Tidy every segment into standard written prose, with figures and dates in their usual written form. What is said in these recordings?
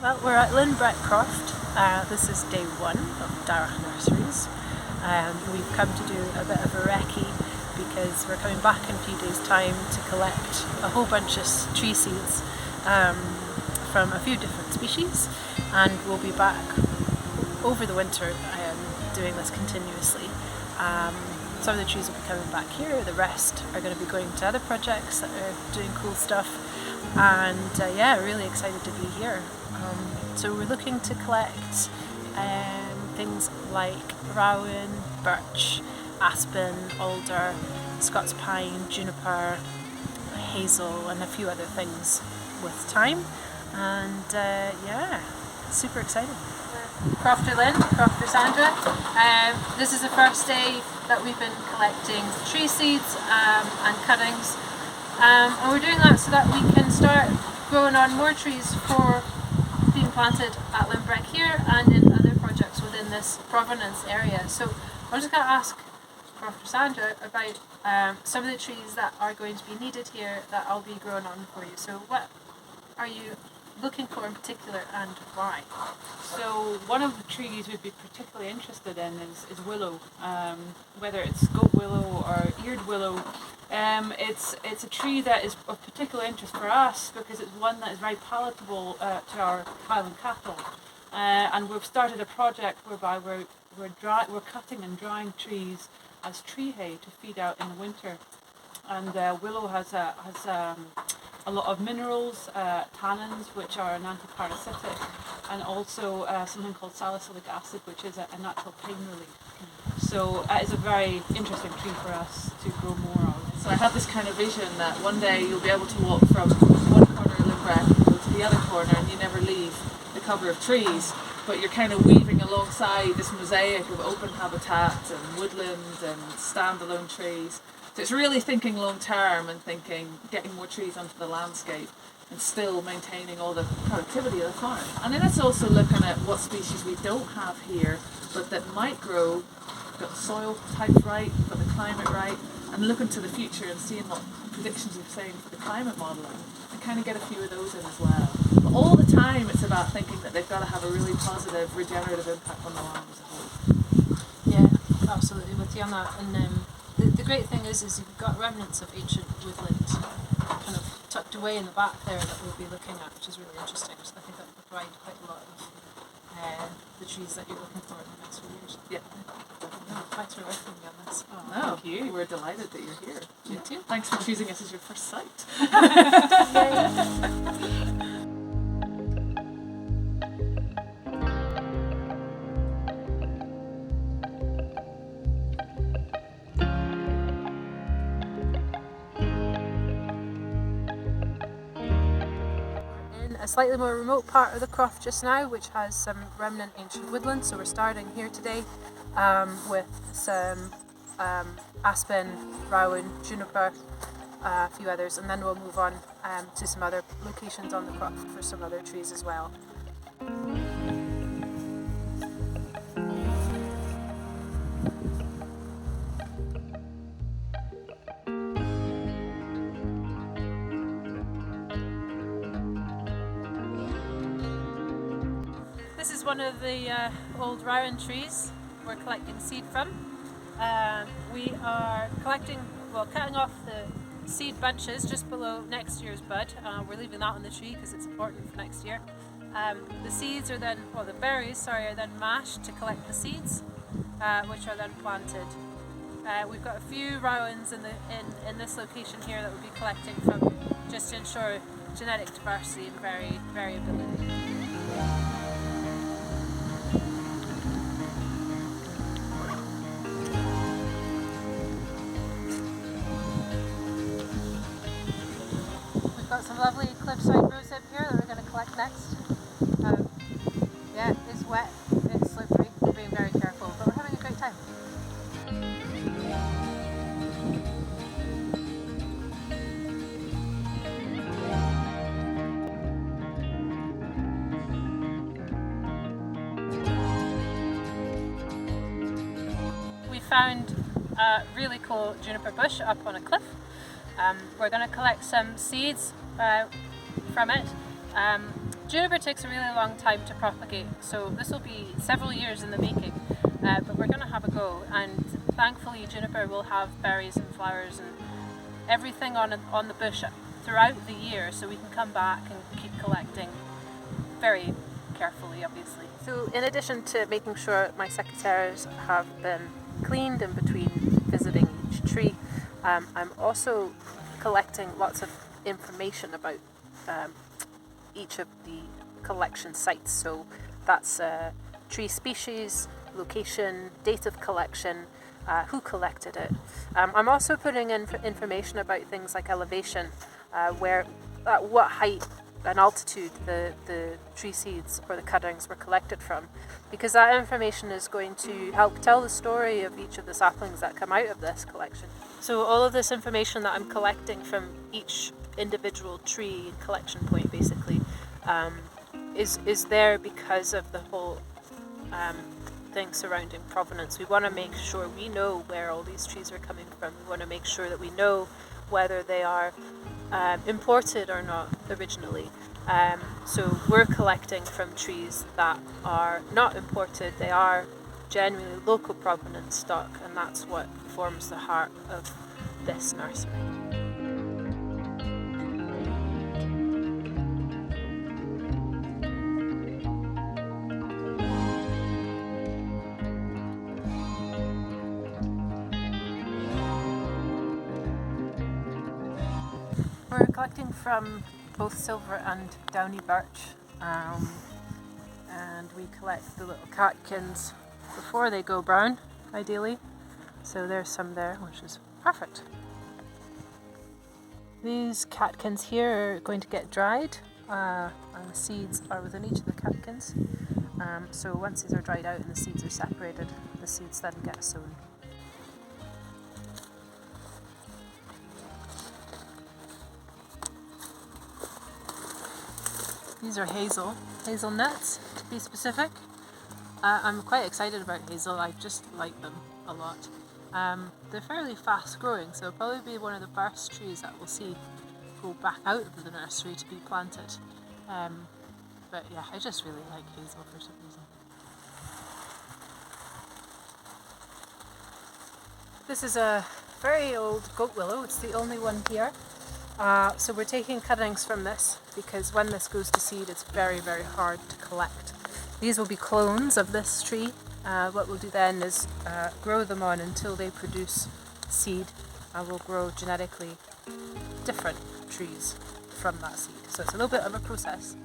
Well, we're at Lynbreck, Croft. This is day one of Darroch Nurseries. We've come to do a bit of a recce because we're coming back in a few days' time to collect a whole bunch of tree seeds from a few different species, and we'll be back over the winter doing this continuously. Some of the trees will be coming back here, the rest are going to be going to other projects that are doing cool stuff, and yeah, really excited to be here. So we're looking to collect things like rowan, birch, aspen, alder, Scots pine, juniper, hazel, and a few other things with time, and yeah, super exciting. Crofter Lynn, Crofter Sandra. This is the first day that we've been collecting tree seeds and cuttings, and we're doing that so that we can start growing on more trees for being planted at Lynbreck here and in other projects within this provenance area. So I'm just going to ask Crofter Sandra about some of the trees that are going to be needed here that I'll be growing on for you. So what are you looking for in particular, and why? So one of the trees we'd be particularly interested in is willow, whether it's goat willow or eared willow. It's a tree that is of particular interest for us because it's one that is very palatable to our Highland cattle, and we've started a project whereby we're cutting and drying trees as tree hay to feed out in the winter. And willow has a lot of minerals, tannins, which are an antiparasitic, and also something called salicylic acid, which is a natural pain relief. So it's a very interesting tree for us to grow more of. So I have this kind of vision that one day you'll be able to walk from one corner of Lynbreck and go to the other corner, and you never leave the cover of trees, but you're kind of weaving alongside this mosaic of open habitat and woodland and standalone trees. So it's really thinking long term and thinking getting more trees onto the landscape and still maintaining all the productivity of the farm. And then it's also looking at what species we don't have here but that might grow, got the soil type right, got the climate right, and looking to the future and seeing what predictions are saying for the climate modelling and kind of get a few of those in as well. But all the time it's about thinking that they've got to have a really positive regenerative impact on the land as a whole. Yeah, absolutely with you on that. And the great thing is you've got remnants of ancient woodland kind of tucked away in the back there that we'll be looking at, which is really interesting. So I think that will provide quite a lot of the trees that you're looking for in the next few years. Yeah. Thanks for working with me on this. Oh, no, thank you. We're delighted that you're here. Me too. Thanks for choosing us as your first site. A slightly more remote part of the Croft just now, which has some remnant ancient woodland, so we're starting here today with some aspen, rowan, juniper, a few others, and then we'll move on to some other locations on the Croft for some other trees as well. This is one of the old rowan trees we're collecting seed from. We are cutting off the seed bunches just below next year's bud. We're leaving that on the tree because it's important for next year. The seeds are then, the berries, are then mashed to collect the seeds, which are then planted. We've got a few rowans in this location here that we'll be collecting from, just to ensure genetic diversity and variability. Got some lovely cliffside rosehip here that we're going to collect next. Yeah, it's wet, it's slippery, we're being very careful, but we're having a great time. We found a really cool juniper bush up on a cliff. We're going to collect some seeds from it, Juniper takes a really long time to propagate, so this will be several years in the making, but we're going to have a go, and thankfully juniper will have berries and flowers and everything on the bush throughout the year, so we can come back and keep collecting very carefully, obviously. So in addition to making sure my secateurs have been cleaned in between visiting each tree, I'm also collecting lots of information about each of the collection sites. So that's tree species, location, date of collection, who collected it. I'm also putting in information about things like elevation, where at what height and altitude the tree seeds or the cuttings were collected from, because that information is going to help tell the story of each of the saplings that come out of this collection. So all of this information that I'm collecting from each individual tree collection point basically is there because of the whole thing surrounding provenance. We want to make sure we know where all these trees are coming from. We want to make sure that we know whether they are imported or not originally. So we're collecting from trees that are not imported. They are genuinely local provenance stock, and that's what forms the heart of this nursery. We're collecting from both silver and downy birch, and we collect the little catkins before they go brown, ideally. So there's some there, which is perfect. These catkins here are going to get dried, and the seeds are within each of the catkins. So once these are dried out and the seeds are separated, the seeds then get sown. These are hazelnuts to be specific. I'm quite excited about hazel, I just like them a lot. They're fairly fast growing, so it'll probably be one of the first trees that we'll see go back out of the nursery to be planted. But yeah, I just really like hazel for some reason. This is a very old goat willow, it's the only one here. So we're taking cuttings from this because when this goes to seed it's very, very hard to collect. These will be clones of this tree. What we'll do then is grow them on until they produce seed, and we'll grow genetically different trees from that seed. So it's a little bit of a process.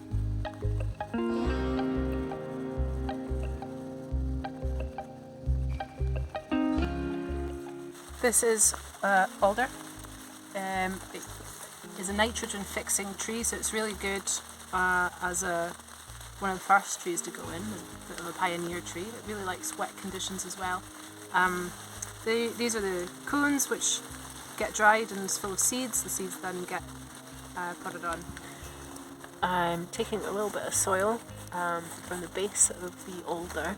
This is alder. It is a nitrogen fixing tree, so it's really good as one of the first trees to go in, a bit of a pioneer tree. It really likes wet conditions as well. These are the cones which get dried and is full of seeds. The seeds then get potted on. I'm taking a little bit of soil from the base of the alder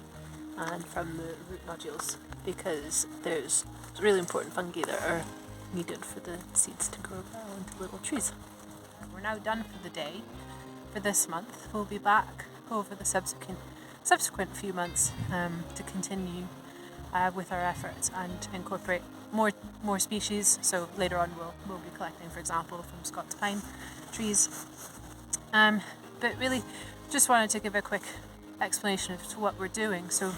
and from the root nodules because there's really important fungi that are needed for the seeds to grow well into little trees. We're now done for the day for this month. We'll be back over the subsequent few months to continue with our efforts and incorporate more species. So later on we'll be collecting, for example, from Scots pine trees. But really just wanted to give a quick explanation of what we're doing. So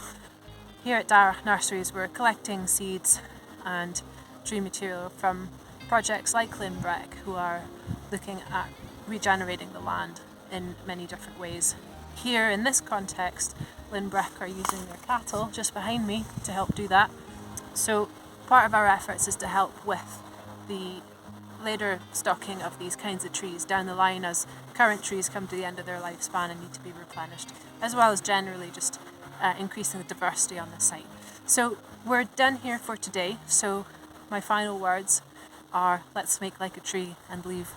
here at Darroch Nurseries we're collecting seeds and tree material from projects like Lynbreck, who are looking at regenerating the land in many different ways. Here in this context, Lynbreck are using their cattle just behind me to help do that. So part of our efforts is to help with the later stocking of these kinds of trees down the line as current trees come to the end of their lifespan and need to be replenished, as well as generally just increasing the diversity on the site. So we're done here for today. So my final words are, let's make like a tree and leave